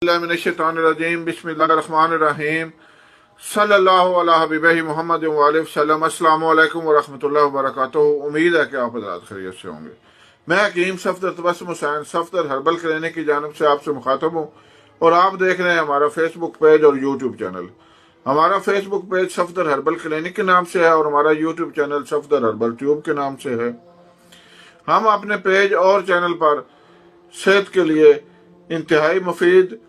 मिनश्शैतानिर्रजीम बिस्मिल्लाहिर्रहमानिर्रहीम सल्लल्लाहु अला हबीबिही मुहम्मद व आलिहि वसल्लम। अस्सलामु अलैकुम व रहमतुल्लाहि व बरकातुहू। उम्मीद है कि आप हज़रात खैरियत से होंगे। मैं हकीम सफदर तबस्सुम हुसैन सफदर हर्बल क्लिनिक की जानिब से आपसे मुखातब हूँ और आप देख रहे हैं हमारा फेसबुक पेज और यूट्यूब चैनल। हमारा Facebook page Safdar herbal clinic के नाम से है और हमारा YouTube channel Safdar herbal tube के नाम से है। हम अपने पेज और चैनल पर सेहत के लिए इंतहाई मुफीद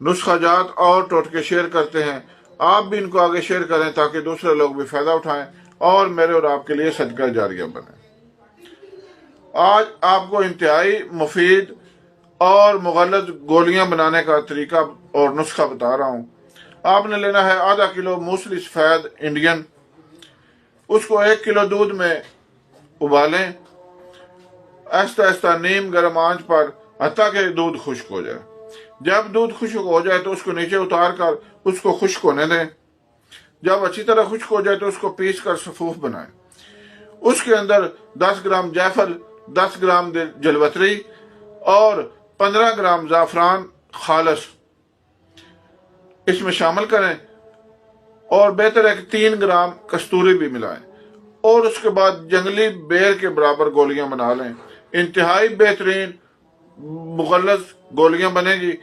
नुस्खाजात और टोटके शेयर करते हैं। आप भी इनको आगे शेयर करें ताकि दूसरे लोग भी फायदा उठाएं और मेरे और आपके लिए सदका जारिया बने। आज आपको इंतहाई मुफीद और मुगल्लज़ गोलियां बनाने का तरीका और नुस्खा बता रहा हूं। आपने लेना है आधा किलो मूसली सफेद इंडियन। उसको 1 किलो दूध में उबालें, आहिस्ता आहिस्ता नीम गर्म आंच पर हत्ता कि दूध खुश्क हो जाए। जब दूध खुश्क हो जाए तो उसको नीचे उतार कर उसको खुश्क होने दें। जब अच्छी तरह खुश्क हो जाए तो उसको पीस कर सफूफ बनाएं। उसके अंदर 10 ग्राम जायफल, 10 ग्राम जलवतरी और 15 ग्राम ज़ाफ़रान खालस इसमें शामिल करें और बेहतर है कि 3 ग्राम कस्तूरी भी मिलाएं और उसके बाद जंगली बेर के बराबर गोलियां बना लें। इंतहाई बेहतरीन मुगल्लज़ गोलियां बनेगी।